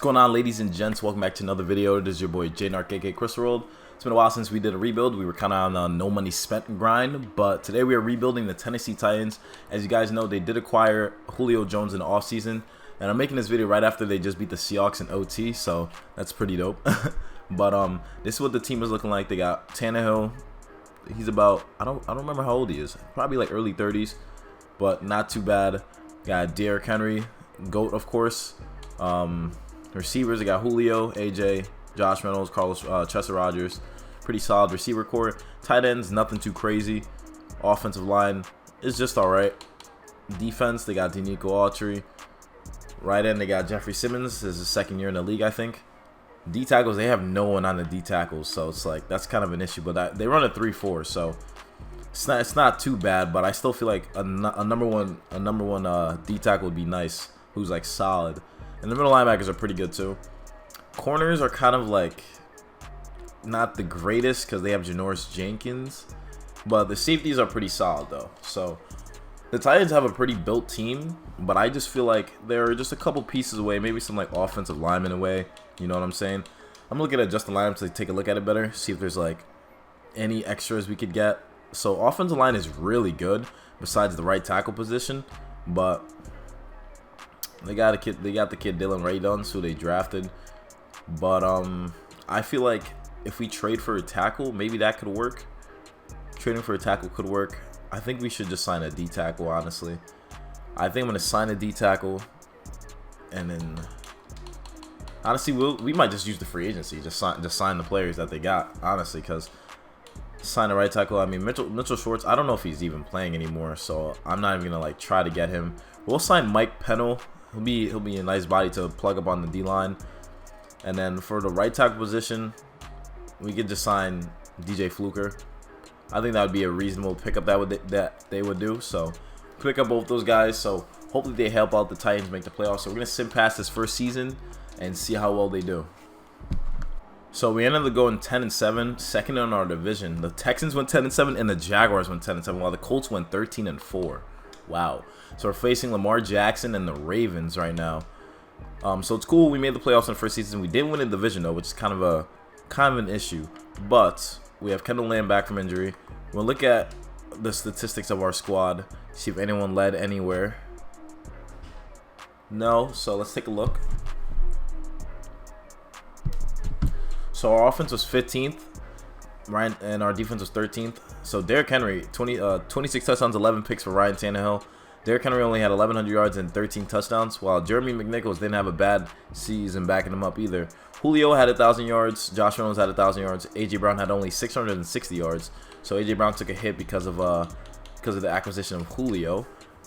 going on, ladies and gents? Welcome back to another video. This is your boy J-Narc, aka Chris World. It's been a while since we did a rebuild. We were kind of on a no money spent grind, but today we are rebuilding the Tennessee Titans. As you guys know, they did acquire Julio Jones in the offseason, and I'm making this video right after they just beat the Seahawks in OT, so that's pretty dope. But this is what the team is looking like. They got Tannehill. He's about I don't remember how old he is. Probably like early 30s, but not too bad. Got Derrick Henry, GOAT of course. Receivers, they got Julio, AJ, Josh Reynolds, Chester Rogers. Pretty solid receiver core. Tight ends, nothing too crazy. Offensive line is just alright. Defense, they got Denico Autry. Right end, they got Jeffrey Simmons. This is his second year in the league, I think. D tackles, they have no one on the D tackles, so it's like that's kind of an issue. But they run a 3-4, so it's not too bad. But I still feel like a number one D tackle would be nice, who's like solid. And the middle linebackers are pretty good too. Corners are kind of like not the greatest because they have Janoris Jenkins, but the safeties are pretty solid though. So the Titans have a pretty built team, but I just feel like they're just a couple pieces away, maybe some like offensive linemen away. You know what I'm saying? I'm looking at just the lineup to take a look at it better, see if there's like any extras we could get. So offensive line is really good besides the right tackle position, but they got the kid Dylan Radunz, who they drafted. But I feel like if we trade for a tackle, maybe that could work. Trading for a tackle could work. I think we should just sign a D tackle, honestly. I think I'm gonna sign a D tackle, and then honestly, we might just use the free agency, just sign the players that they got, honestly, because sign a right tackle. I mean, Mitchell Schwartz, I don't know if he's even playing anymore, so I'm not even gonna like try to get him. We'll sign Mike Pennell. He'll be a nice body to plug up on the D line, and then for the right tackle position, we could just sign DJ Fluker. I think that would be a reasonable pickup that they would do. So pick up both those guys. So hopefully they help out the Titans make the playoffs. So we're gonna sim past this first season and see how well they do. So we ended up going 10-7, second in our division. The Texans went 10-7 and the Jaguars went 10-7, while the Colts went 13-4. Wow. So we're facing Lamar Jackson and the Ravens right now. So it's cool. We made the playoffs in the first season. We didn't win the division though, which is kind of an issue. But we have Kendall Lamb back from injury. We'll look at the statistics of our squad, see if anyone led anywhere. No. So let's take a look. So our offense was 15th, right, and our defense was 13th. So Derrick Henry, 26 touchdowns, 11 picks for Ryan Tannehill. Derrick Henry only had 1,100 yards and 13 touchdowns, while Jeremy McNichols didn't have a bad season backing him up either. Julio had 1,000 yards. Josh Reynolds had 1,000 yards. AJ Brown had only 660 yards. So AJ Brown took a hit because of the acquisition of Julio.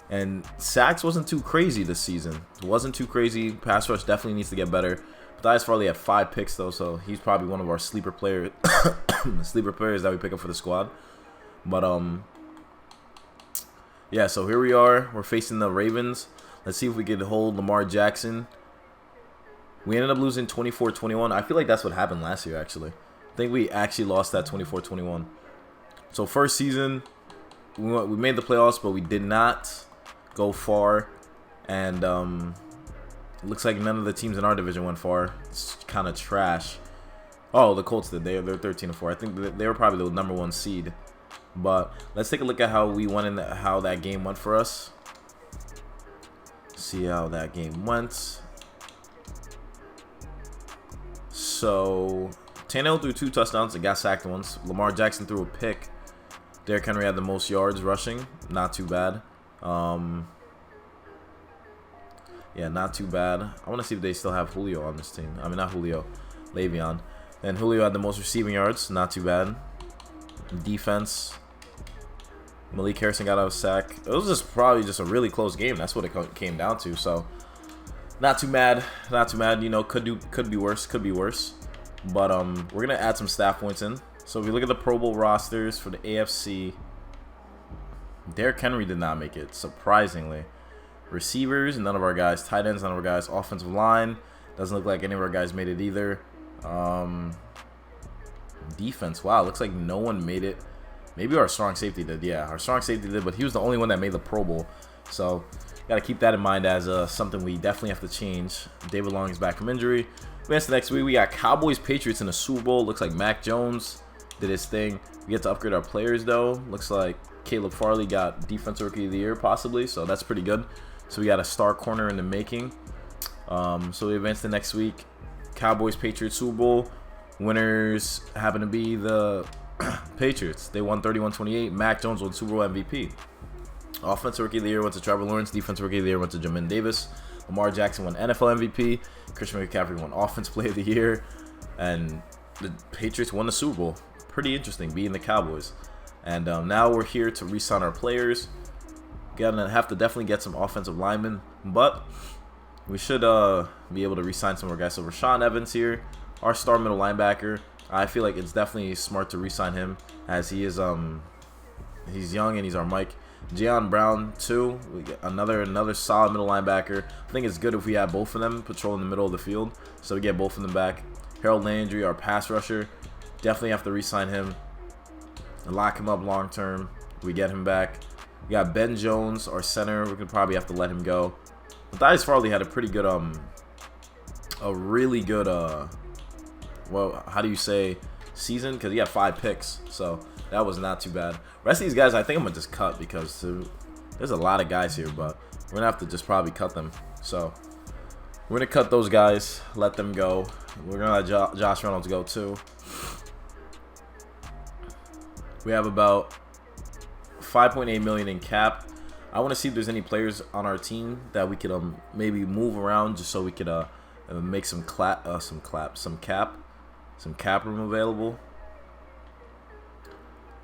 And sacks wasn't too crazy this season. It wasn't too crazy. Pass rush definitely needs to get better. Tyus Farley had 5 picks though, so he's probably one of our sleeper players, sleeper players that we pick up for the squad. But yeah. So here we are. We're facing the Ravens. Let's see if we can hold Lamar Jackson. We ended up losing 24-21. I feel like that's what happened last year. Actually, I think we actually lost that 24-21. So first season, we made the playoffs, but we did not go far, and looks like none of the teams in our division went far. It's kind of trash. Oh, the Colts did. They're 13-4. I think they were probably the number 1 seed. But let's take a look at how we went and how that game went for us. See how that game went. So Tannehill threw 2 touchdowns and got sacked once. Lamar Jackson threw a pick. Derrick Henry had the most yards rushing. Not too bad. Yeah, not too bad. I want to see if they still have Julio on this team. I mean, not Julio, Le'Veon. And Julio had the most receiving yards. Not too bad. Defense, Malik Harrison got out of sack. It was probably just a really close game. That's what it came down to. So not too mad. Not too mad. You know, could be worse. Could be worse. But we're gonna add some staff points in. So if you look at the Pro Bowl rosters for the AFC, Derrick Henry did not make it, surprisingly. Receivers, none of our guys. Tight ends, none of our guys. Offensive line, doesn't look like any of our guys made it either. Defense, wow, looks like no one made it. Maybe our strong safety did. Yeah, our strong safety did, but he was the only one that made the Pro Bowl. So Got to keep that in mind as something we definitely have to change. David Long is back from injury. Advance to next week. We got Cowboys Patriots in the Super Bowl. Looks like Mac Jones did his thing. We get to upgrade our players though. Looks like Caleb Farley got Defensive Rookie of the Year possibly, so that's pretty good. So we got a star corner in the making. So we advance to next week. Cowboys Patriots Super Bowl. Winners happen to be the Patriots. They won 31-28. Mac Jones won Super Bowl MVP. Offensive Rookie of the Year went to Trevor Lawrence. Defensive Rookie of the Year went to Jamin Davis. Lamar Jackson won NFL MVP. Christian McCaffrey won Offensive Player of the Year. And the Patriots won the Super Bowl. Pretty interesting, beating the Cowboys. And now we're here to re-sign our players. Gonna have to definitely get some offensive linemen, but we should be able to re-sign some more guys. So Rashaan Evans here, our star middle linebacker. I feel like it's definitely smart to re-sign him, as he is he's young and he's our Mike. Jayon Brown too, we get another solid middle linebacker. I think it's good if we have both of them patrolling the middle of the field, so we get both of them back. Harold Landry, our pass rusher, definitely have to re-sign him and lock him up long term. We get him back. We got Ben Jones, our center. We're gonna probably have to let him go. Matthias Farley had a pretty good a really good well, how do you say, season, because he had 5 picks, so that was not too bad. Rest of these guys I think I'm gonna just cut, because there's a lot of guys here, but we're gonna have to just probably cut them. So we're gonna cut those guys, let them go. We're gonna let Josh Reynolds go too. We have about $5.8 million in cap. I want to see if there's any players on our team that we could maybe move around, just so we could make some cap room available.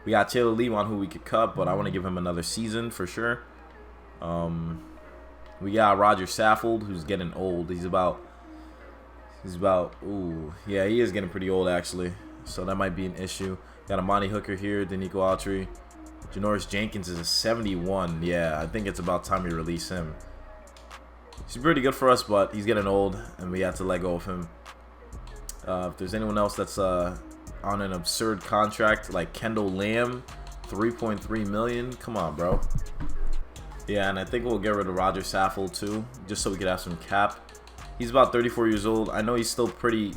We got Taylor Lewan, who we could cut, but I want to give him another season for sure. We got Roger Saffold, who's getting old. He's about ooh, yeah, he is getting pretty old actually, so that might be an issue. Got Amani Hooker here, Danico Autry. Janoris Jenkins is a 71. Yeah, I think it's about time we release him. He's pretty good for us, but he's getting old, and we have to let go of him. If there's anyone else that's on an absurd contract, like Kendall Lamb, $3.3 million. Come on, bro. Yeah, and I think we'll get rid of Roger Saffold too, just so we could have some cap. He's about 34 years old. I know he's still pretty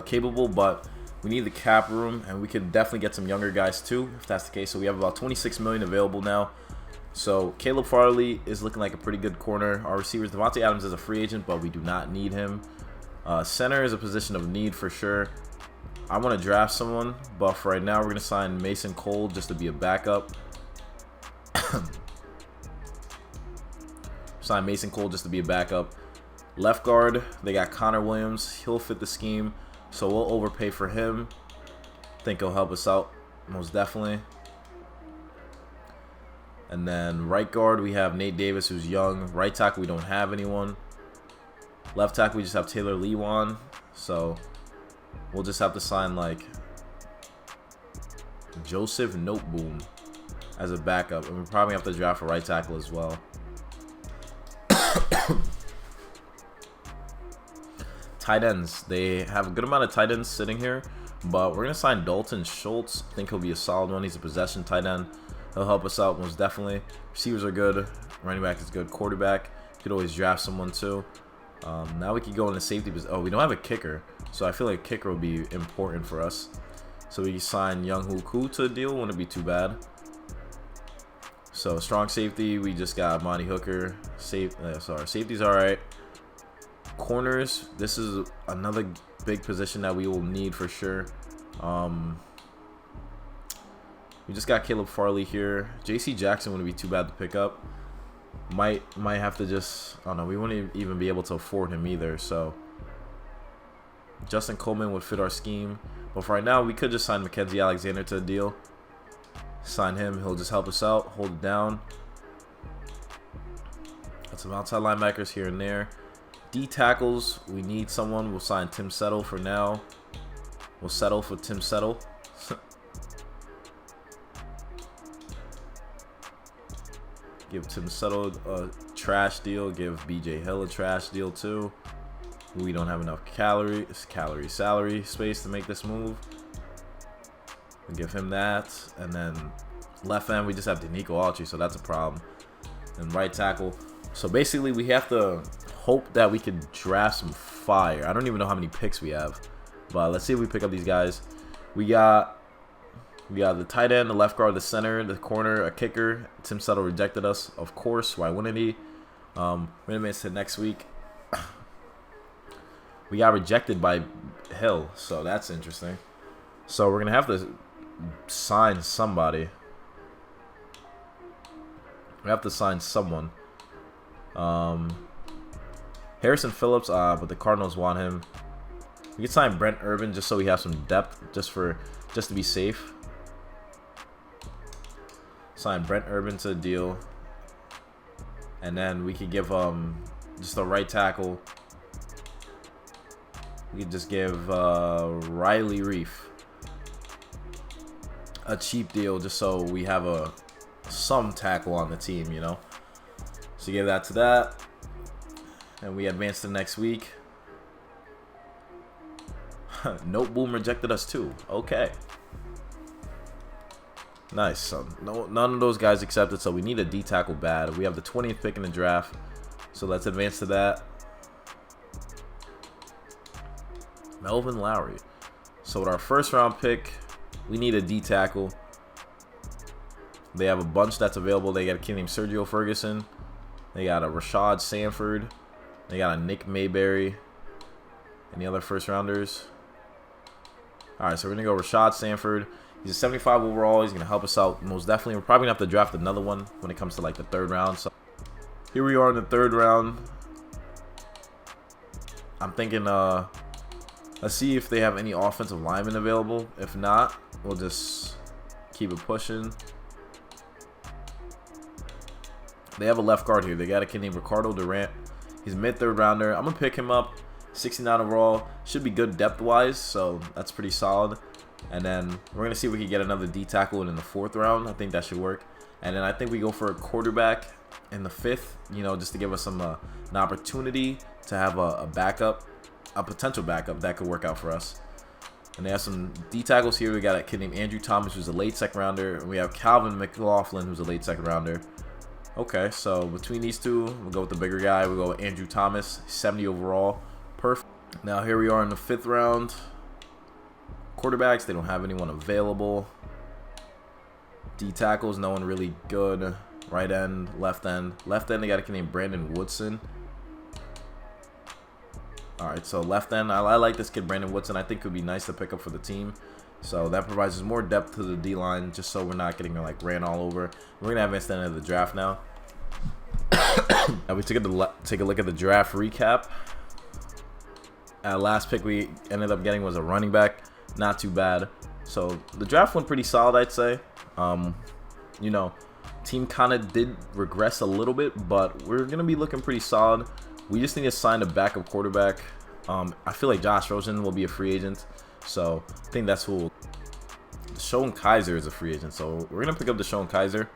capable, but we need the cap room, and we could definitely get some younger guys too, if that's the case. So we have about $26 million available now. So Caleb Farley is looking like a pretty good corner. Our receivers, Devontae Adams is a free agent, but we do not need him. Center is a position of need for sure. I want to draft someone, but for right now, we're going to sign Mason Cole just to be a backup. Sign Mason Cole just to be a backup. Left guard, they got Connor Williams. He'll fit the scheme, so we'll overpay for him. Think he'll help us out most definitely. And then right guard, we have Nate Davis, who's young. Right tackle, we don't have anyone. Left tackle, we just have Taylor Lewan. So we'll just have to sign like Joseph Noteboom as a backup. And we'll probably have to draft a right tackle as well. Tight ends, they have a good amount of tight ends sitting here, but we're going to sign Dalton Schultz. I think he'll be a solid one. He's a possession tight end. He'll help us out most definitely. Receivers are good. Running back is good. Quarterback, you could always draft someone too. Now we can go into safety. Oh, we don't have a kicker, so I feel like kicker will be important for us. So we sign Young Hoo Koo to a deal. Wouldn't be too bad. So strong safety, we just got Monty Hooker. Safety's all right. Corners, this is another big position that we will need for sure. We just got Caleb Farley here. JC Jackson wouldn't be too bad to pick up. Might have to just, I don't know, we wouldn't even be able to afford him either. So Justin Coleman would fit our scheme. But for right now, we could just sign Mackenzie Alexander to a deal. Sign him, he'll just help us out, hold it down. Got some outside linebackers here and there. D tackles, we need someone. We'll sign Tim Settle for now. We'll settle for Tim Settle. Give Tim Settle a trash deal. Give BJ Hill a trash deal too. We don't have enough salary space to make this move. We'll give him that. And then left end, we just have Danico Autry, so that's a problem. And right tackle, So basically, we have to hope that we can draft some fire. I don't even know how many picks we have, but let's see if we pick up these guys. We got the tight end, the left guard, the center, the corner, a kicker. Tim Settle rejected us, of course. Why wouldn't he? We're gonna miss to next week. We got rejected by Hill, so that's interesting. So we're gonna have to sign somebody. We have to sign someone. Harrison Phillips, but the Cardinals want him. We can sign Brent Urban just so we have some depth, just to be safe. Sign Brent Urban to the deal, and then we could give just a right tackle. We could just give Riley Reef a cheap deal just so we have some tackle on the team, you know. So give that to that, and we advance to next week. Nope, Boom rejected us too. Okay. Nice. So none of those guys accepted, so we need a D tackle bad. We have the 20th pick in the draft, so let's advance to that. Melvin Lowry. So with our first round pick, we need a D tackle. They have a bunch that's available. They got a kid named Sergio Ferguson. They got a Rashad Sanford. They got a Nick Mayberry. Any other first rounders? All right, so we're gonna go Rashad Sanford. He's a 75 overall. He's gonna help us out most definitely. We're probably gonna have to draft another one when it comes to like the third round. So here we are in the third round. I'm thinking, let's see if they have any offensive linemen available. If not, we'll just keep it pushing. They have a left guard here. They got a kid named Ricardo Durant. He's a mid-third rounder. I'm gonna pick him up. 69 overall. Should be good depth-wise, so that's pretty solid. And then we're gonna see if we can get another D tackle in the 4th round. I think that should work. And then I think we go for a quarterback in the 5th. You know, just to give us some an opportunity to have a backup, a potential backup that could work out for us. And they have some D tackles here. We got a kid named Andrew Thomas, who's a late 2nd rounder. And we have Calvin McLaughlin, who's a late 2nd rounder. Okay, so between these two, we'll go with the bigger guy. We'll go with Andrew Thomas, 70 overall. Perfect. Now here we are in the 5th round. Quarterbacks, they don't have anyone available. D tackles, no one really good. Right end, left end. Left end, they got a kid named Brandon Woodson. Alright, so left end, I like this kid, Brandon Woodson. I think it would be nice to pick up for the team. So that provides us more depth to the D-line, just so we're not getting like ran all over. We're going to advance to the end of the draft now. Now we take a look at the draft recap. Last pick we ended up getting was a running back. Not too bad. So the draft went pretty solid, I'd say. You know, team kind of did regress a little bit, but we're going to be looking pretty solid. We just need to sign a backup quarterback. I feel like Josh Rosen will be a free agent. So I think that's who. Deshaun Kaiser is a free agent. So we're going to pick up Deshaun Kaiser.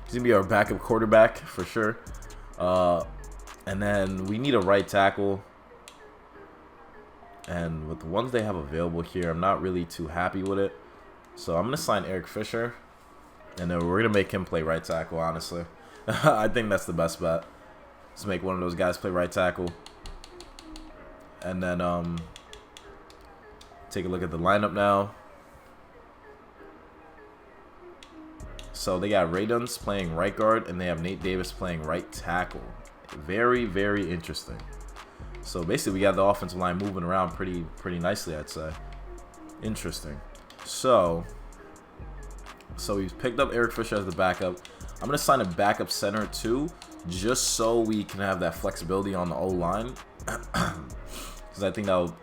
He's going to be our backup quarterback for sure. And then we need a right tackle. And with the ones they have available here, I'm not really too happy with it. So I'm going to sign Eric Fisher. And then we're going to make him play right tackle, honestly. I think that's the best bet. Let's make one of those guys play right tackle. And then take a look at the lineup now. So they got Ray Duns playing right guard, and they have Nate Davis playing right tackle. Very, very interesting. So basically, we got the offensive line moving around pretty nicely, I'd say. Interesting. So we've picked up Eric Fisher as the backup. I'm going to sign a backup center too, just so we can have that flexibility on the O-line. Because I think that'll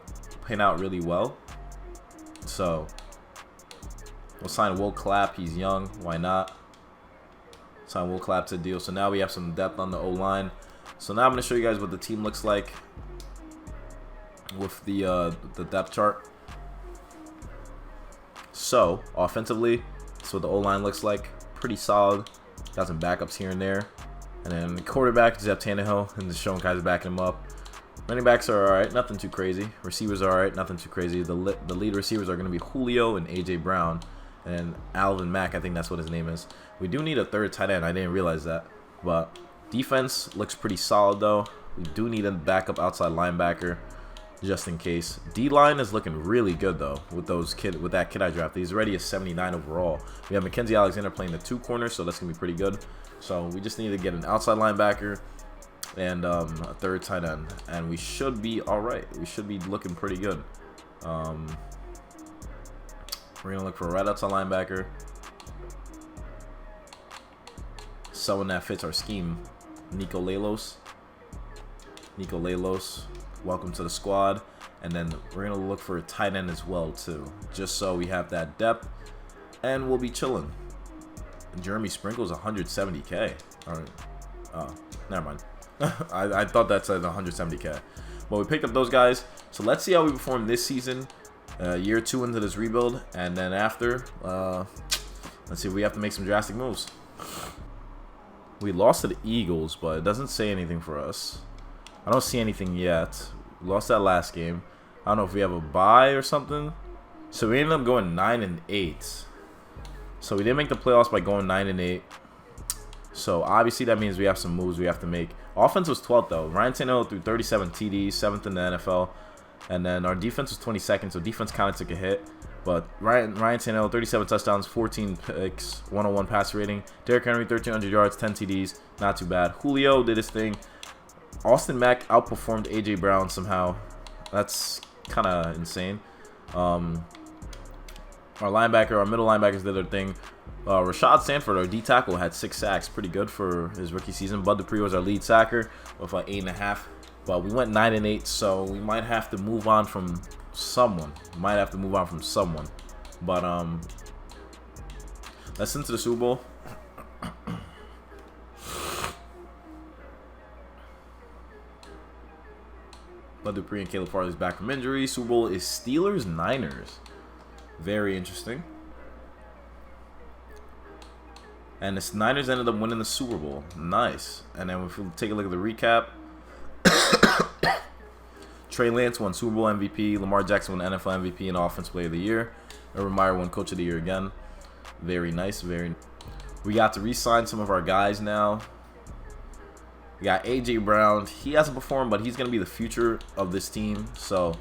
pan out really well. So we'll sign Will Clapp. He's young. Why not? Sign Will Clapp to the deal. So now we have some depth on the O-line. So now I'm going to show you guys what the team looks like with the depth chart. So offensively, that's what the O-line looks like. Pretty solid. Got some backups here and there. And then the quarterback, Jeff Tannehill, and Deshaun Kaiser backing him up. Running backs are alright, nothing too crazy. Receivers are alright, nothing too crazy. The lead receivers are going to be Julio and A.J. Brown. And Alvin Mack, I think that's what his name is. We do need a third tight end. I didn't realize that. But Defense looks pretty solid though. We do need a backup outside linebacker just in case. D-line is looking really good though with that kid I drafted. He's already a 79 overall. We have Mackenzie Alexander playing the 2 corners, so that's gonna be pretty good. So we just need to get an outside linebacker and a 3rd tight end, and we should be all right. We should be looking pretty good. We're gonna look for a right outside linebacker, someone that fits our scheme. Nico Lalos, welcome to the squad. And then we're gonna look for a tight end as well too, just so we have that depth, and we'll be chilling. Jeremy Sprinkle's 170K. All right. Oh, never mind. I thought that said 170K, but we picked up those guys. So let's see how we perform this season, year 2 into this rebuild, and then after, let's see if we have to make some drastic moves. We lost to the Eagles, but it doesn't say anything for us. I don't see anything yet. We lost that last game. I don't know if we have a bye or something. So we ended up going 9-8. So we didn't make the playoffs by going 9-8. So obviously that means we have some moves we have to make. Offense was 12th though. Ryan Tannehill threw 37 TDs, 7th in the NFL. And then our defense was 22nd, so defense kind of took a hit. But Ryan Tannehill, 37 touchdowns, 14 picks, 101 passer rating. Derrick Henry, 1,300 yards, 10 TDs, not too bad. Julio did his thing. Austin Mack outperformed A.J. Brown somehow. That's kind of insane. Our middle linebackers did their thing. Rashad Sanford, our D tackle, had 6 sacks. Pretty good for his rookie season. Bud Dupree was our lead sacker with like 8.5. But we went 9-8, so we might have to move on from someone. But let's into the Super Bowl. Bud Dupree and Caleb Farley's back from injury. Super Bowl is Steelers-Niners. Very interesting. And the Niners ended up winning the Super Bowl. Nice. And then if we take a look at the recap, Trey Lance won Super Bowl MVP. Lamar Jackson won NFL MVP and Offensive Player of the Year. Urban Meyer won Coach of the Year again. Very nice. We got to re-sign some of our guys now. We got A.J. Brown. He hasn't performed, but he's going to be the future of this team. So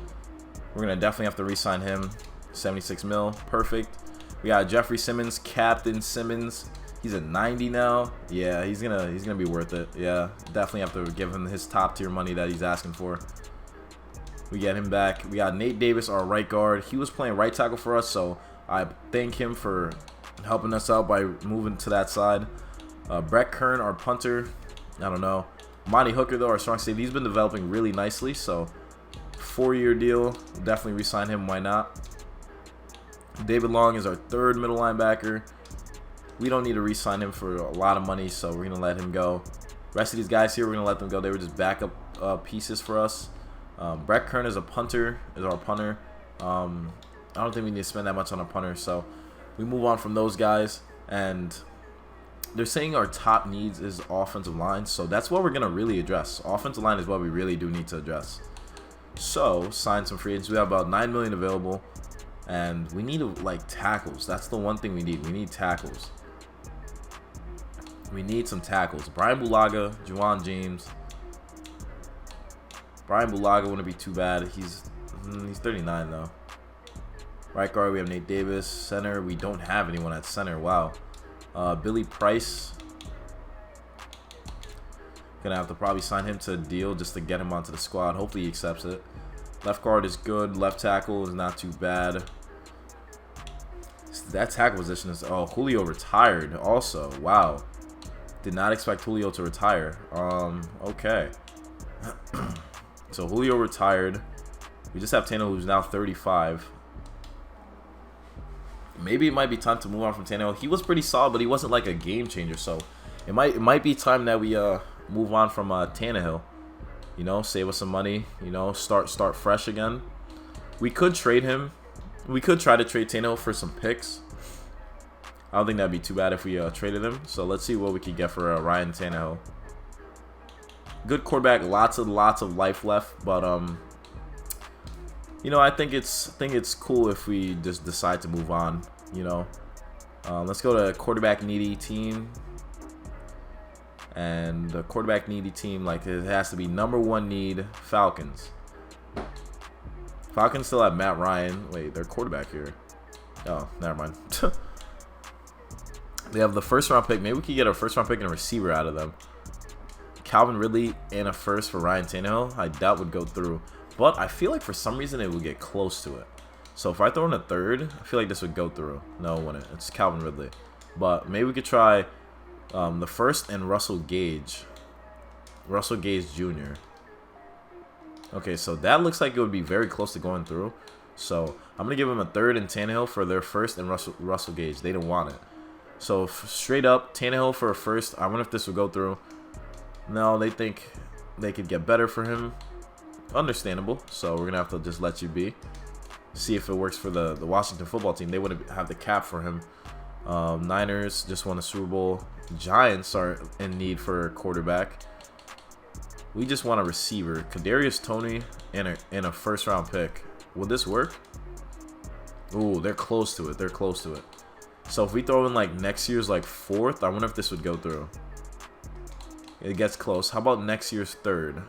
we're going to definitely have to re-sign him. 76 mil. Perfect. We got Jeffrey Simmons, Captain Simmons. He's at 90 now. Yeah, he's gonna be worth it. Yeah, definitely have to give him his top tier money that he's asking for. We get him back. We got Nate Davis, our right guard. He was playing right tackle for us, so I thank him for helping us out by moving to that side. Brett Kern, our punter. I don't know. Monty Hooker, though, our strong safety. He's been developing really nicely, so 4-year deal. We'll definitely re-sign him. Why not? David Long is our 3rd middle linebacker. We don't need to re-sign him for a lot of money, so we're going to let him go. Rest of these guys here, we're going to let them go. They were just backup pieces for us. Brett Kern is our punter. I don't think we need to spend that much on a punter, so we move on from those guys. And they're saying our top needs is offensive line, so that's what we're going to really address. Offensive line is what we really do need to address. So sign some free agents. We have about $9 million available, and we need like tackles. That's the one thing we need. We need tackles. We need some tackles. Brian Bulaga, Juwan James. Brian Bulaga wouldn't be too bad. He's 39 though. Right guard, we have Nate Davis. Center, we don't have anyone at center. Wow. Billy Price. Gonna have to probably sign him to a deal just to get him onto the squad. Hopefully he accepts it. Left guard is good. Left tackle is not too bad. That tackle position is... Oh, Julio retired also. Wow. Did not expect Julio to retire. Okay. So Julio retired. We just have Tannehill, who's now 35. Maybe it might be time to move on from Tannehill. He was pretty solid, but he wasn't like a game changer. So it might be time that we move on from Tannehill. You know, save us some money. You know, start fresh again. We could trade him. We could try to trade Tannehill for some picks. I don't think that'd be too bad if we traded him. So let's see what we could get for Ryan Tannehill. Good quarterback, lots of life left, but you know, I think it's cool if we just decide to move on. You know, let's go to quarterback needy team, And the quarterback needy team, like, it has to be #1 need Falcons. Falcons still have Matt Ryan. Wait, their quarterback here. Oh, never mind. They have the first-round pick. Maybe we could get a first-round pick and a receiver out of them. Calvin Ridley and a first for Ryan Tannehill. I doubt would go through. But I feel like for some reason it would get close to it. So if I throw in a third, I feel like this would go through. No, it wouldn't. It's Calvin Ridley. But maybe we could try the first and Russell Gage. Russell Gage Jr. Okay, so that looks like it would be very close to going through. So I'm going to give him a third and Tannehill for their first and Russell Gage. They didn't want it. So straight up, Tannehill for a first. I wonder if this would go through. No, they think they could get better for him. Understandable. So we're going to have to just let you be. See if it works for the Washington football team. They wouldn't have the cap for him. Niners just won a Super Bowl. Giants are in need for a quarterback. We just want a receiver. Kadarius Toney and a first-round pick. Will this work? Ooh, they're close to it. They're close to it. So if we throw in like next year's like fourth, I wonder if this would go through. It gets close. How about next year's third?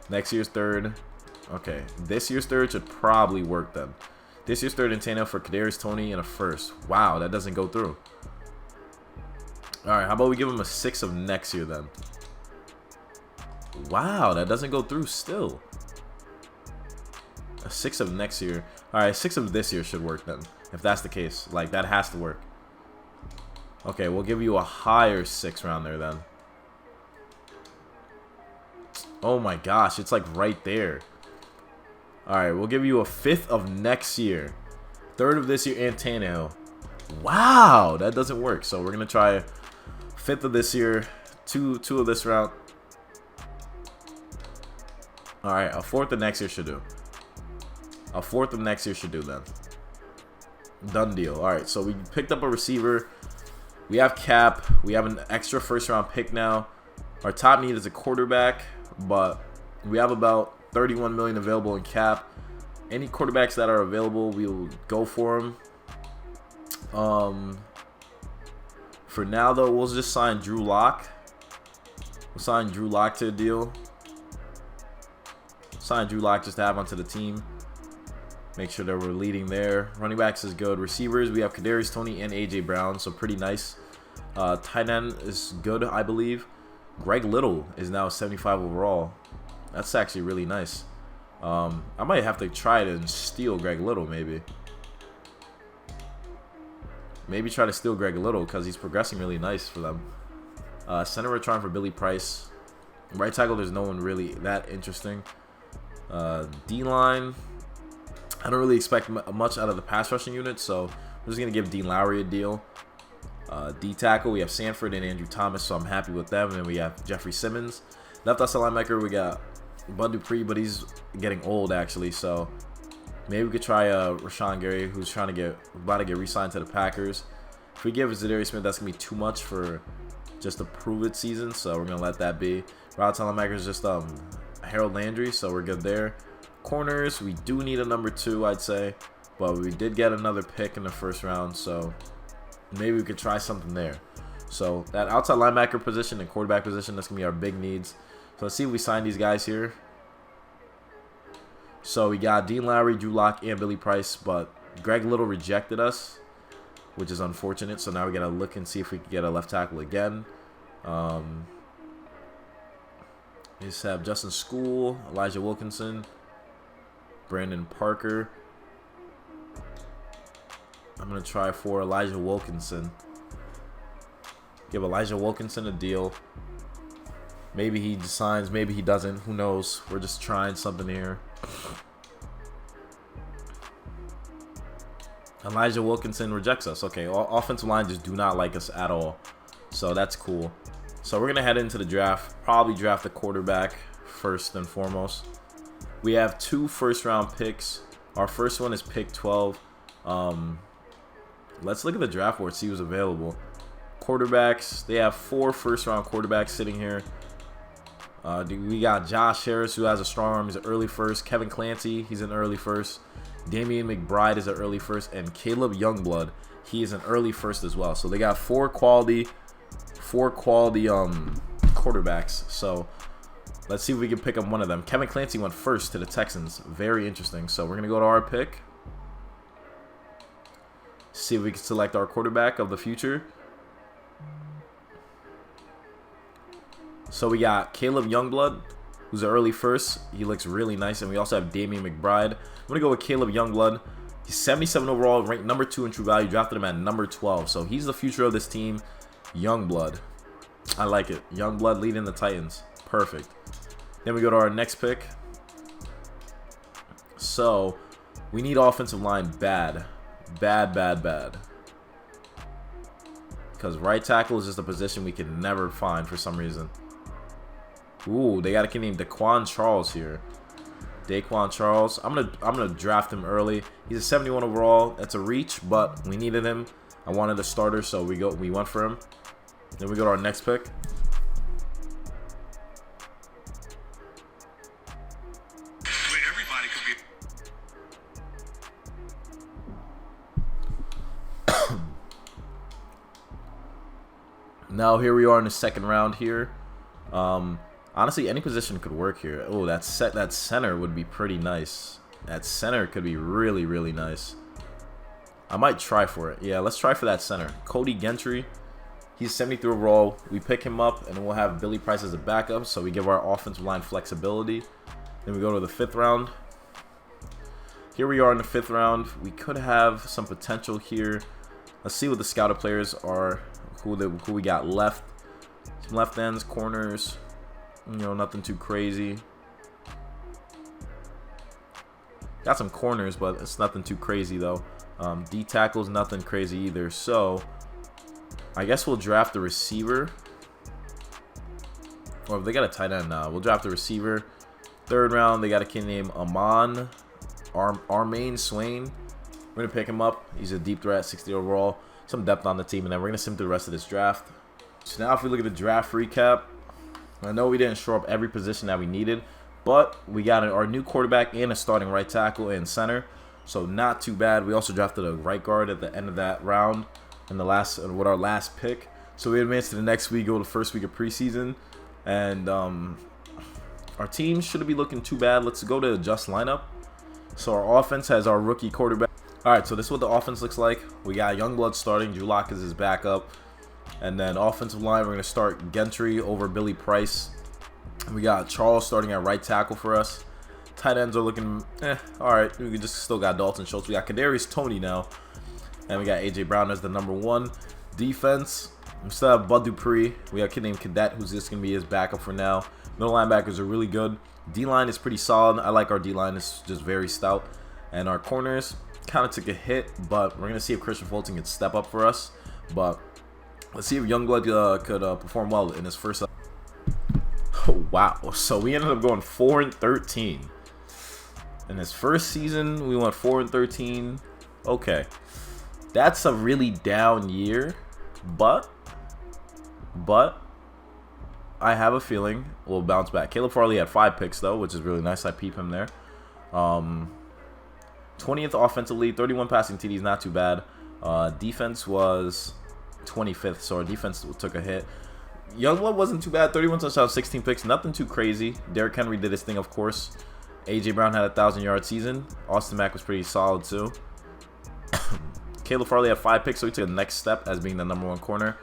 Next year's third. Okay, this year's third should probably work then. This year's third and Tannehill for Kadarius Toney and a first. Wow, that doesn't go through. All right, how about we give him a 6 of next year then? Wow, that doesn't go through still. A 6 of next year. All right, 6 of this year should work then. If that's the case, like that has to work. Okay, we'll give you a higher 6 round there then. Oh my gosh, it's like right there. All right, we'll give you a 5th of next year, 3rd of this year, and Tannehill. Wow, that doesn't work. So we're gonna try 5th of this year, two of this round. All right, a 4th of next year should do. A 4th of next year should do then. Done deal. All right, so we picked up a receiver. We have cap. We have an extra first-round pick now. Our top need is a quarterback, but we have about 31 million available in cap. Any quarterbacks that are available, we will go for them. For now, though, we'll just sign Drew Lock. We'll sign Drew Lock to a deal. Sign Drew Lock just to have onto the team. Make sure that we're leading there. Running backs is good. Receivers, we have Kadarius Toney and A.J. Brown, so pretty nice. Tight end is good, I believe. Greg Little is now 75 overall. That's actually really nice. I might have to try to steal Greg Little, maybe. Maybe try to steal Greg Little because he's progressing really nice for them. Center we're trying for Billy Price. Right tackle, there's no one really that interesting. D-line, I don't really expect much out of the pass rushing unit, so I'm just going to give Dean Lowry a deal. D-tackle, we have Sanford and Andrew Thomas, so I'm happy with them. And then we have Jeffrey Simmons. Left outside linebacker, we got Bud Dupree, but he's getting old, actually, so maybe we could try Rashawn Gary, who's about to get re-signed to the Packers. If we give Zadarius Smith, that's going to be too much for just a prove-it season, so we're going to let that be. Right outside linebacker is just Harold Landry, so we're good there. Corners, we do need a #2, I'd say, but we did get another pick in the first round, so maybe we could try something there. So that outside linebacker position and quarterback position, that's going to be our big needs. So let's see if we sign these guys here. So we got Dean Lowry, Drew Lock, and Billy Price, but Greg Little rejected us, which is unfortunate. So now we got to look and see if we can get a left tackle again. We just have Justin School, Elijah Wilkinson, Brandon Parker. I'm going to try for Elijah Wilkinson. Give Elijah Wilkinson a deal. Maybe he signs, maybe he doesn't. Who knows? We're just trying something here. Elijah Wilkinson rejects us. Okay, offensive line just do not like us at all. So that's cool. So we're going to head into the draft. Probably draft a quarterback first and foremost. We have 2 first-round picks. Our first one is pick 12. Let's look at the draft board, see who's available. Quarterbacks, they have 4 first-round quarterbacks sitting here. We got Josh Harris, who has a strong arm. He's an early first. Kevin Clancy, he's an early first. Damian McBride is an early first. And Caleb Youngblood, he is an early first as well. So they got 4 quality 4 quality quarterbacks. So let's see if we can pick up one of them. Kevin Clancy went first to the Texans. Very interesting. So we're gonna go to our pick. See if we can select our quarterback of the future. So we got Caleb Youngblood, who's an early first. He looks really nice. And we also have Damian McBride. I'm going to go with Caleb Youngblood. He's 77 overall, ranked number 2 in true value. Drafted him at number 12. So he's the future of this team. Youngblood. I like it. Youngblood leading the Titans. Perfect. Then we go to our next pick. So we need offensive line bad. Bad. Because right tackle is just a position we can never find for some reason. Ooh, they got a kid named Daquan Charles here. Daquan Charles. I'm gonna draft him early. He's a 71 overall. That's a reach, but we needed him. I wanted a starter, so we went for him. Then we go to our next pick. Now here we are in the second round here. Honestly, any position could work here. Oh, that center would be pretty nice. That center could be really, really nice. I might try for it. Yeah, let's try for that center. Cody Gentry. He's 73 overall. We pick him up, and we'll have Billy Price as a backup, so we give our offensive line flexibility. Then we go to the 5th round. Here we are in the 5th round. We could have some potential here. Let's see what the scouted players are. Who we got left. Some left ends, corners. You know, nothing too crazy. Got some corners, but it's nothing too crazy though. D tackles, nothing crazy either. So I guess we'll draft the receiver. Or if they got a tight end now, we'll draft the receiver. 3rd round, they got a kid named Armaine Swain. We're gonna pick him up. He's a deep threat, 60 overall. Some depth on the team, and then we're gonna sim through the rest of this draft. So now if we look at the draft recap, I know we didn't shore up every position that we needed, but we got our new quarterback and a starting right tackle and center, so not too bad. We also drafted a right guard at the end of that round and with our last pick. So we advance to the next week, go to the first week of preseason, and our team shouldn't be looking too bad. Let's go to adjust lineup. So our offense has our rookie quarterback. Alright, so this is what the offense looks like. We got Youngblood starting. Drew Lock is his backup. And then offensive line, we're going to start Gentry over Billy Price. We got Charles starting at right tackle for us. Tight ends are looking, alright. We just still got Dalton Schultz. We got Kadarius Toney now. And we got A.J. Brown as the number 1. Defense, we still have Bud Dupree. We got a kid named Cadet who's just going to be his backup for now. Middle linebackers are really good. D-line is pretty solid. I like our D-line. It's just very stout. And our corners kind of took a hit, but we're going to see if Christian Fulton can step up for us. But let's see if Youngblood could perform well in his first. Oh, wow. So we ended up going 4-13. In his first season, we went 4-13. Okay. That's a really down year, but I have a feeling we'll bounce back. Caleb Farley had 5 picks, though, which is really nice. I peep him there. 20th offensively, 31 passing TDs, not too bad. Defense was 25th, so our defense took a hit. Youngblood wasn't too bad. 31 touchdowns, 16 picks, nothing too crazy. Derrick Henry did his thing, of course. A.J. Brown had a 1,000-yard season. Austin Mack was pretty solid, too. Caleb Farley had 5 picks, so he took the next step as being the number 1 corner.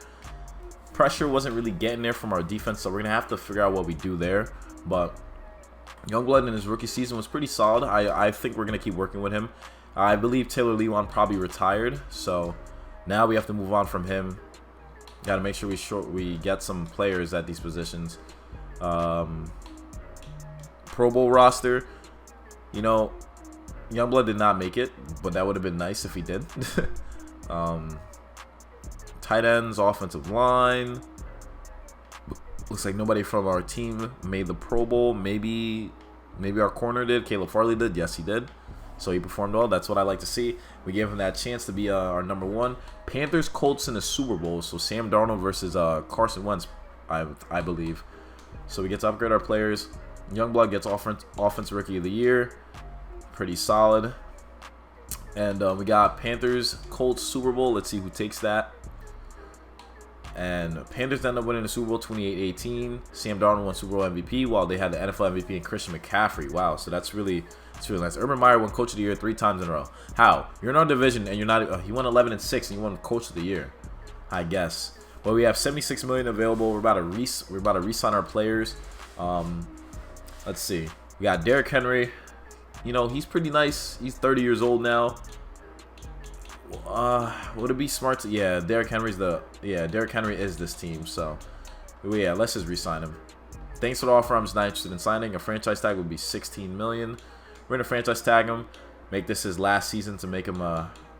Pressure wasn't really getting there from our defense, so we're going to have to figure out what we do there. But Youngblood in his rookie season was pretty solid. I think we're going to keep working with him. I believe Taylor Lewan probably retired, so now we have to move on from him. Got to make sure we get some players at these positions. Pro Bowl roster. You know, Youngblood did not make it, but that would have been nice if he did. Tight ends, offensive line. Looks like nobody from our team made the Pro Bowl. Maybe our corner did. Caleb Farley did. Yes, he did. So he performed well. That's what I like to see. We gave him that chance to be our number 1. Panthers, Colts in the Super Bowl. So Sam Darnold versus Carson Wentz, I believe. So we get to upgrade our players. Youngblood gets offense rookie of the year. Pretty solid. And we got Panthers, Colts, Super Bowl. Let's see who takes that. And Panthers ended up winning the Super Bowl 28-18. Sam Darnold won Super Bowl MVP while they had the NFL MVP and Christian McCaffrey. Wow, so that's really nice. Urban Meyer won Coach of the Year 3 times in a row. How? You're in our division and you're not. He won 11-6 and you won Coach of the Year. I guess. Well, we have $76 million available. We're about to re-sign our players. Let's see. We got Derrick Henry. You know, he's pretty nice. He's 30 years old now. Would it be smart to? Yeah, Derrick Henry is this team. So, yeah, let's just re-sign him. Thanks for the offer. I'm just not interested in signing. A franchise tag would be $16 million. We're gonna franchise tag him. Make this his last season to make him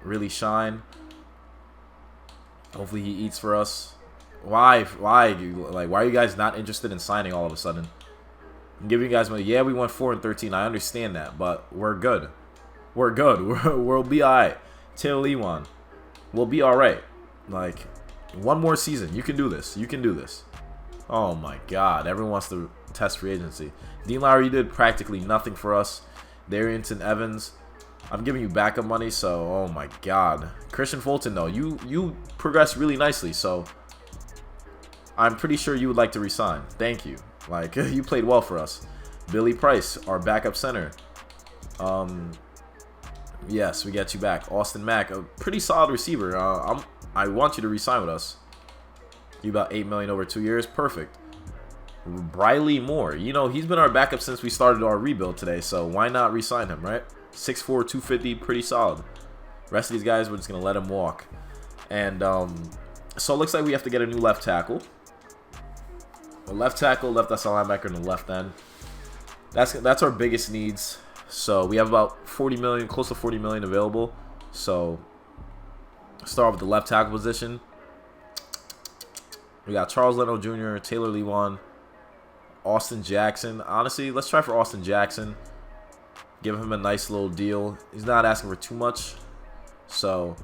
really shine. Hopefully he eats for us. Why are you guys not interested in signing all of a sudden? I'm giving you guys money. Yeah, we went 4-13. I understand that, but we're good. We're good. We'll be alright. Taylor Lewan, we'll be alright. Like, one more season. You can do this. You can do this. Oh my God. Everyone wants to test free agency. Dean Lowry did practically nothing for us. Darrington Evans, I'm giving you backup money, so oh my God. Christian Fulton, though, you progressed really nicely, so I'm pretty sure you would like to resign. Thank you. Like, you played well for us. Billy Price, our backup center. Yes, we got you back. Austin Mack, a pretty solid receiver. I want you to resign with us. You about $8 million over 2 years. Perfect. Briley Moore. You know, he's been our backup since we started our rebuild today, so why not resign him, right? 6'4", 250, pretty solid. Rest of these guys, we're just going to let him walk. And so it looks like we have to get a new left tackle. A left tackle, left outside linebacker, and the left end. That's our biggest needs. So we have about 40 million, close to 40 million available. So start with the left tackle position. We got Charles Leno Jr., Taylor Lewan, Austin Jackson. Honestly, let's try for Austin Jackson. Give him a nice little deal. He's not asking for too much. So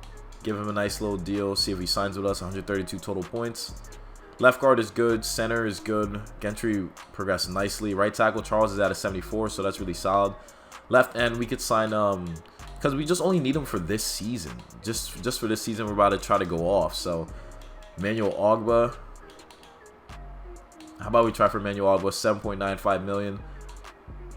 give him a nice little deal. See if he signs with us. 132 total points. Left guard is good. Center is good. Gentry progressed nicely. Right tackle, Charles is at a 74, so that's really solid. Left end, we could sign because we just only need him for this season. Just for this season, we're about to try to go off. So Emmanuel Ogbah. How about we try for Emmanuel Ogbah? 7.95 million.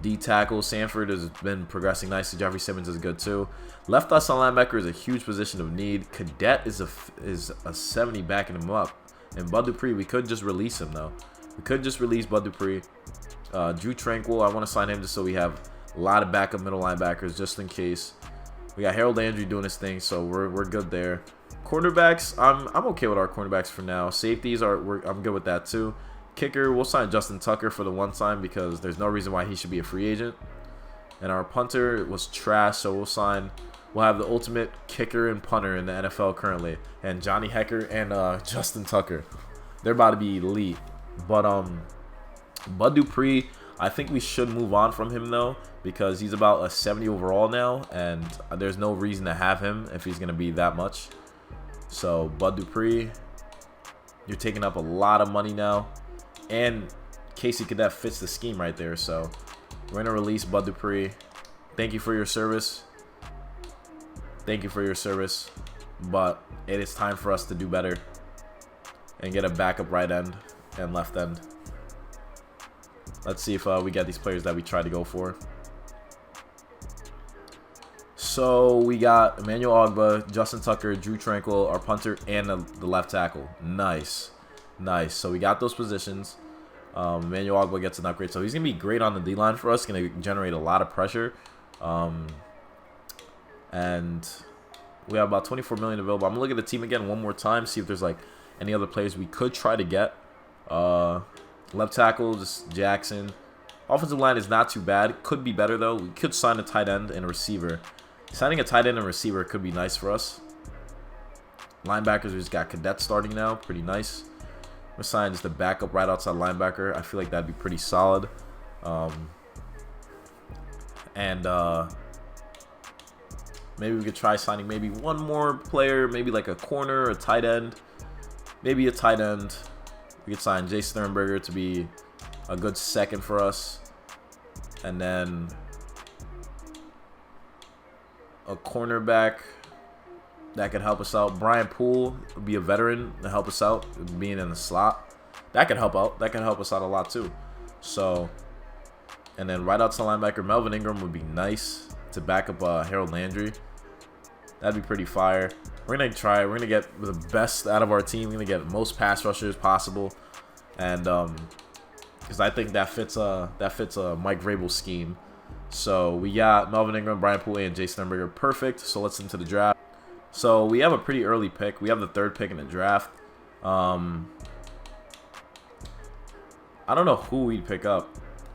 D tackle, Sanford has been progressing nicely. Jeffrey Simmons is good too. Left outside linebacker is a huge position of need. Cadet is a 70 backing him up. And Bud Dupree, we could just release him though. We could just release Bud Dupree. Drew Tranquil, I want to sign him just so we have a lot of backup middle linebackers just in case. We got Harold Landry doing his thing, so we're good there. Cornerbacks, I'm okay with our cornerbacks for now. Safeties I'm good with that too. Kicker, we'll sign Justin Tucker for the one time because there's no reason why he should be a free agent. And our punter was trash, so we'll have the ultimate kicker and punter in the NFL currently. And Johnny Hecker and Justin Tucker. They're about to be elite. But Bud Dupree, I think we should move on from him though, because he's about a 70 overall now, and there's no reason to have him if he's going to be that much. So Bud Dupree, you're taking up a lot of money now. And Casey Cadet fits the scheme right there, so we're going to release Bud Dupree. Thank you for your service. Thank you for your service. But it is time for us to do better and get a backup right end and left end. Let's see if we get these players that we tried to go for. So we got Emmanuel Ogbah, Justin Tucker, Drew Tranquil, our punter, and the left tackle. Nice. Nice. So we got those positions. Emmanuel Ogbah gets an upgrade. So he's going to be great on the D-line for us. Going to generate a lot of pressure. And we have about 24 million available. I'm going to look at the team again one more time. See if there's like any other players we could try to get. Left tackle, just Jackson. Offensive line is not too bad. Could be better though. We could sign a tight end and a receiver. Signing a tight end and receiver could be nice for us. Linebackers, we just got Cadet starting now. Pretty nice. We're signing just a backup right outside linebacker. I feel like that'd be pretty solid. Maybe we could try signing maybe one more player. Maybe like a corner, a tight end. Maybe a tight end. We could sign Jay Sternberger to be a good second for us. And then a cornerback. That could help us out. Brian Poole would be a veteran to help us out, being in the slot. That could help out. That could help us out a lot too. So, and then right outside linebacker, Melvin Ingram would be nice to back up Harold Landry. That'd be pretty fire. We're going to try. We're going to get the best out of our team. We're going to get the most pass rushers possible. And because I think that fits a Mike Vrabel scheme. So we got Melvin Ingram, Brian Poole, and Jason Sternberger. Perfect. So let's into the draft. So we have a pretty early pick. We have the 3rd pick in the draft. I don't know who we'd pick up.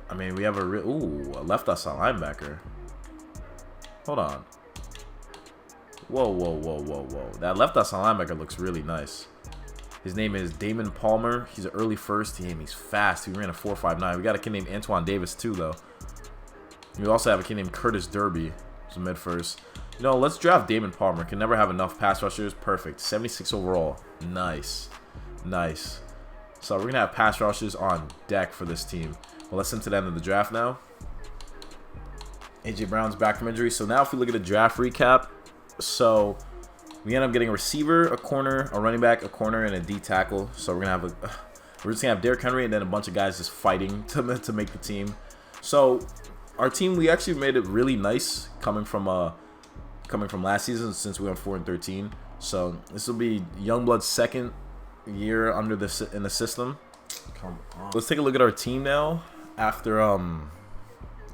I mean, we have a left outside linebacker. Hold on. Whoa. That left outside linebacker looks really nice. His name is Damon Palmer. He's an early first team. He's fast. He ran a 4.59. We got a kid named Antoine Davis too, though. We also have a kid named Curtis Derby. He's a mid first. You know, let's draft Damon Palmer. Can never have enough pass rushers. Perfect. 76 overall. Nice. So we're gonna have pass rushers on deck for this team. Well, let's into the end of the draft now. AJ Brown's back from injury. So now if we look at the draft recap, so we end up getting a receiver, a corner, a running back, a corner, and a D tackle. So we're gonna have we're just gonna have Derrick Henry and then a bunch of guys just fighting to make the team. So our team, we actually made it really nice coming from last season since we went 4-13. So this will be Youngblood's 2nd year in the system. Come on. Let's take a look at our team now after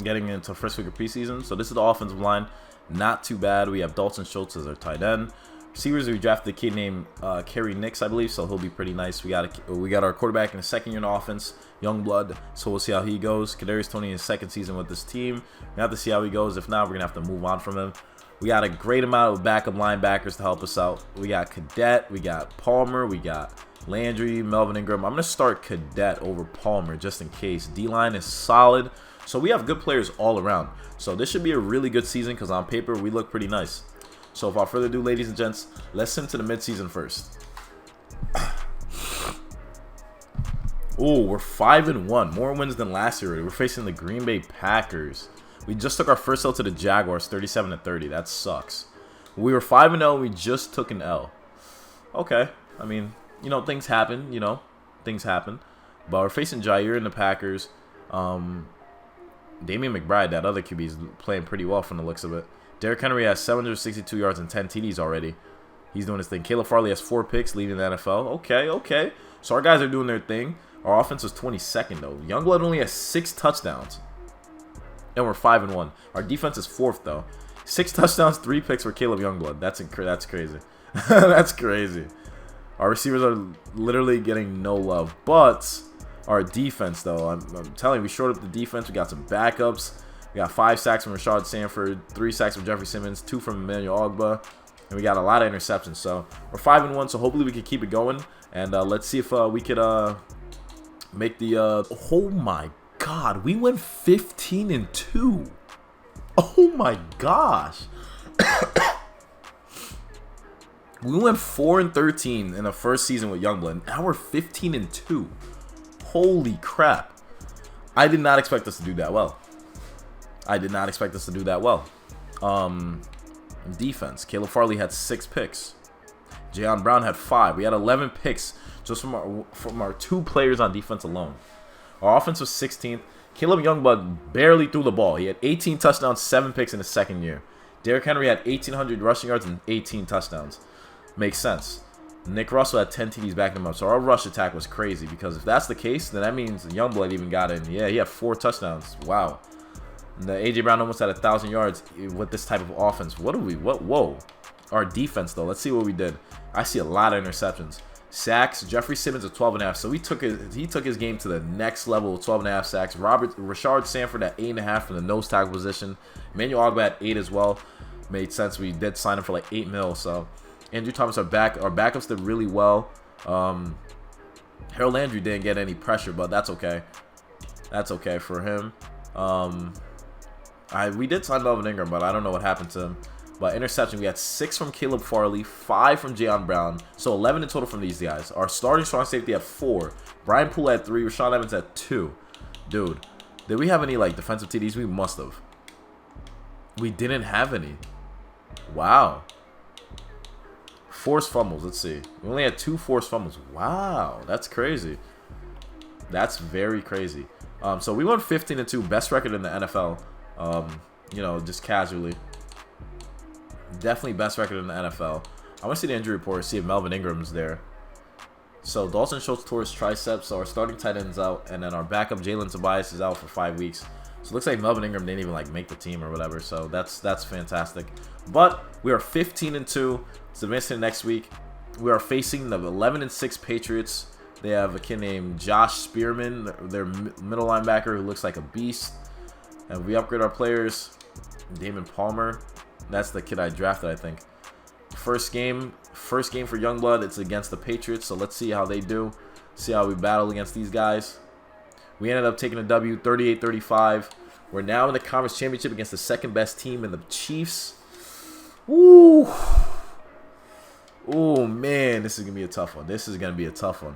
getting into first week of preseason. So this is the offensive line. Not too bad. We have Dalton Schultz as our tight end. Receivers, we drafted a kid named Kerry Nix, I believe, so he'll be pretty nice. We got our quarterback in his 2nd year in offense, Youngblood, so we'll see how he goes. Kadarius Toney in his 2nd season with this team. We have to see how he goes. If not, we're going to have to move on from him. We got a great amount of backup linebackers to help us out. We got Cadet, we got Palmer, we got Landry, Melvin Ingram. I'm going to start Cadet over Palmer just in case. D-line is solid. So we have good players all around. So this should be a really good season because on paper, we look pretty nice. So without further ado, ladies and gents, let's into the midseason first. Oh, we're 5-1. More wins than last year already. We're facing the Green Bay Packers. We just took our first L to the Jaguars, 37-30. That sucks. We were 5-0. We just took an L. Okay. I mean, you know, things happen. You know, things happen. But we're facing Jair and the Packers. Damian McBride, that other QB, is playing pretty well from the looks of it. Derrick Henry has 762 yards and 10 TDs already. He's doing his thing. Caleb Farley has 4 picks leading the NFL. Okay. So our guys are doing their thing. Our offense was 22nd, though. Youngblood only has 6 touchdowns. And we're 5-1. Our defense is 4th, though. 6 touchdowns, 3 picks for Caleb Youngblood. That's crazy. That's crazy. Our receivers are literally getting no love. But our defense, though, I'm telling you, we shored up the defense. We got some backups. We got 5 sacks from Rashad Sanford, 3 sacks from Jeffrey Simmons, 2 from Emmanuel Ogbah, and we got a lot of interceptions. So we're 5-1. So hopefully we can keep it going. And let's see if we could make the. Oh my God, we went 15-2. Oh my gosh. We went 4-13 in the first season with Youngblood. Now we're 15-2. Holy crap! I did not expect us to do that well. Defense. Caleb Farley had 6 picks. Jayon Brown had 5. We had 11 picks just from our 2 players on defense alone. Our offense was 16th. Caleb Youngblood barely threw the ball. He had 18 touchdowns, 7 picks in his 2nd year. Derrick Henry had 1,800 rushing yards and 18 touchdowns. Makes sense. Nick Russell had 10 TDs backing him up. So our rush attack was crazy because if that's the case, then that means Youngblood even got in. Yeah, he had 4 touchdowns. Wow. And the AJ Brown almost had 1,000 yards with this type of offense. Whoa. Our defense, though. Let's see what we did. I see a lot of interceptions. Sacks. Jeffrey Simmons at 12.5. So he took his game to the next level with 12.5 sacks. Rashard Sanford at 8.5 from the nose tackle position. Emmanuel Ogbah at 8 as well. Made sense. We did sign him for like 8 mil. So Andrew Thomas, our backups did really well. Harold Landry didn't get any pressure, but that's okay. That's okay for him. We did sign Melvin Ingram, but I don't know what happened to him. But interception, we had 6 from Caleb Farley, 5 from Jayon Brown. So 11 in total from these guys. Our starting strong safety had 4. Brian Poole had 3. Rashawn Evans had 2. Dude, did we have any like defensive TDs? We must have. We didn't have any. Wow. Forced fumbles. Let's see. We only had 2 forced fumbles. Wow, that's crazy. That's very crazy. So we won 15-2, best record in the NFL. You know, just casually. Definitely best record in the NFL. I want to see the injury report, see if Melvin Ingram's there. So Dalton Schultz tore his triceps, so our starting tight end's out, and then our backup Jalen Tobias is out for 5 weeks. So it looks like Melvin Ingram didn't even like make the team or whatever. So that's fantastic. But we are 15-2. It's advancing to next week. We are facing the 11-6 Patriots. They have a kid named Josh Spearman, their middle linebacker, who looks like a beast. And we upgrade our players. Damon Palmer, that's the kid I drafted, I think. First game for Youngblood. It's against the Patriots, so let's see how they do. See how we battle against these guys. We ended up taking a W, 38-35. We're now in the conference championship against the second best team in the Chiefs. Ooh. Oh, man, this is going to be a tough one. This is going to be a tough one.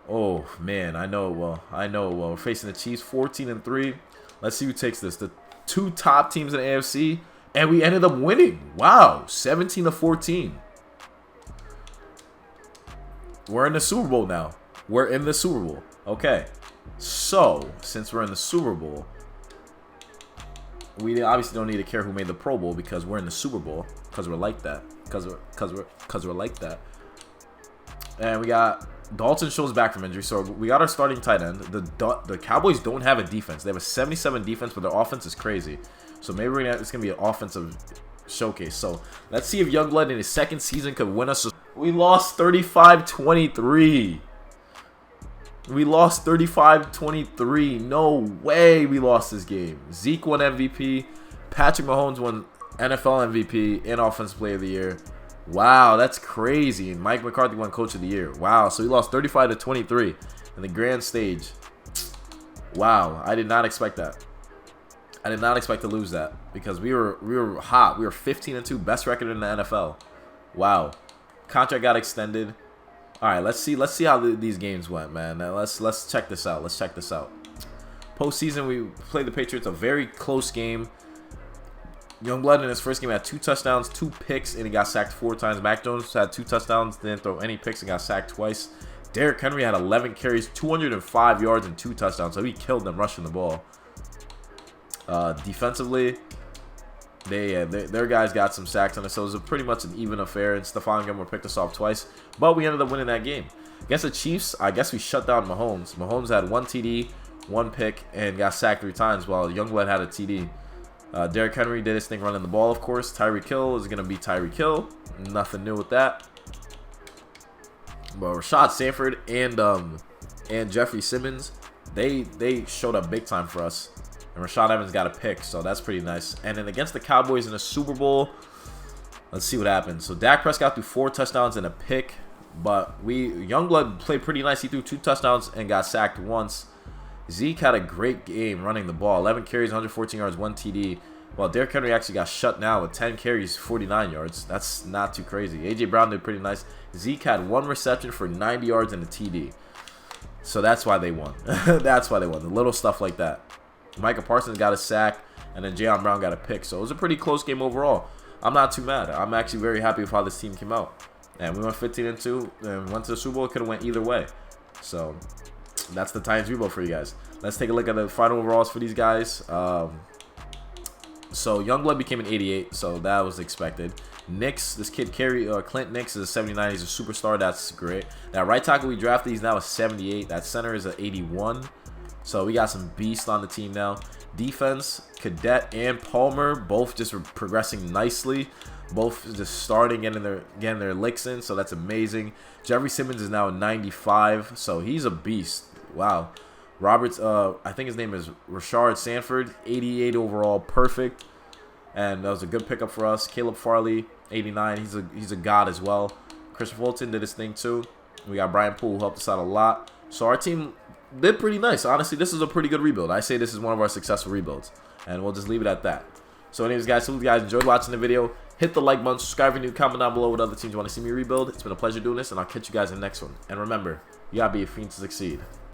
Oh, man, I know it well. I know it well. We're facing the Chiefs, 14-3. Let's see who takes this. The 2 top teams in the AFC, and we ended up winning. Wow, 17-14. We're in the Super Bowl now. We're in the Super Bowl. Okay. So, since we're in the Super Bowl, we obviously don't need to care who made the Pro Bowl because we're in the Super Bowl. Because we're like that. Because we're like that. And we got Dalton Schultz back from injury. So we got our starting tight end. The Cowboys don't have a defense. They have a 77 defense, but their offense is crazy. So maybe it's going to be an offensive showcase. So let's see if Youngblood in his second season could win us. We lost 35-23. We lost 35-23. No way we lost this game. Zeke won MVP. Patrick Mahomes won NFL MVP and Offensive Player of the Year. Wow, that's crazy. And Mike McCarthy won Coach of the Year. Wow, so we lost 35-23 in the grand stage. Wow, I did not expect that. I did not expect to lose that because we were hot. We were 15-2, best record in the NFL. Wow, contract got extended. All right, let's see how these games went, man. Now let's check this out. Let's check this out. Postseason, we played the Patriots, a very close game. Youngblood in his first game had 2 touchdowns, 2 picks, and he got sacked 4 times. Mac Jones had 2 touchdowns, didn't throw any picks, and got sacked twice. Derrick Henry had 11 carries, 205 yards, and 2 touchdowns, so he killed them rushing the ball. Defensively, their guys got some sacks on us, so it was pretty much an even affair, and Stephon Gilmore picked us off twice, but we ended up winning that game. Against the Chiefs, I guess we shut down Mahomes. Mahomes had 1 TD, 1 pick, and got sacked 3 times, while Youngblood had a TD. Derrick Henry did his thing running the ball, of course. Tyreek Hill is going to be Tyreek Hill. Nothing new with that. But Rashad Sanford and Jeffrey Simmons, they showed up big time for us. And Rashad Evans got a pick, so that's pretty nice. And then against the Cowboys in the Super Bowl, let's see what happens. So Dak Prescott threw 4 touchdowns and a pick, but Youngblood played pretty nice. He threw 2 touchdowns and got sacked once. Zeke had a great game running the ball. 11 carries, 114 yards, 1 TD. While Derrick Henry actually got shut down with 10 carries, 49 yards. That's not too crazy. A.J. Brown did pretty nice. Zeke had 1 reception for 90 yards and a TD. So that's why they won. That's why they won. The little stuff like that. Micah Parsons got a sack, and then Jayon Brown got a pick. So it was a pretty close game overall. I'm not too mad. I'm actually very happy with how this team came out. And we went 15-2 and went to the Super Bowl. It could have went either way. So that's the Titans rebuild for you guys. Let's take a look at the final overalls for these guys. So Youngblood became an 88, so that was expected. Nix, this kid Clint Nix is a 79. He's a superstar. That's great. That right tackle we drafted, he's now a 78. That center is an 81. So we got some beasts on the team now. Defense, Cadet and Palmer, both just progressing nicely. Both just starting, getting their licks in, so that's amazing. Jeffrey Simmons is now a 95, so he's a beast. Wow. Roberts, I think his name is Rashard Sanford, 88 overall, perfect. And that was a good pickup for us. Caleb Farley, 89, he's a god as well. Christian Fulton did his thing too. We got Brian Poole, who helped us out a lot. So our team did pretty nice. Honestly, this is a pretty good rebuild. I say this is one of our successful rebuilds. And we'll just leave it at that. So anyways, guys, hope you guys enjoyed watching the video. Hit the like button, subscribe if you're new, comment down below what other teams you want to see me rebuild. It's been a pleasure doing this, and I'll catch you guys in the next one. And remember, you gotta be a fiend to succeed.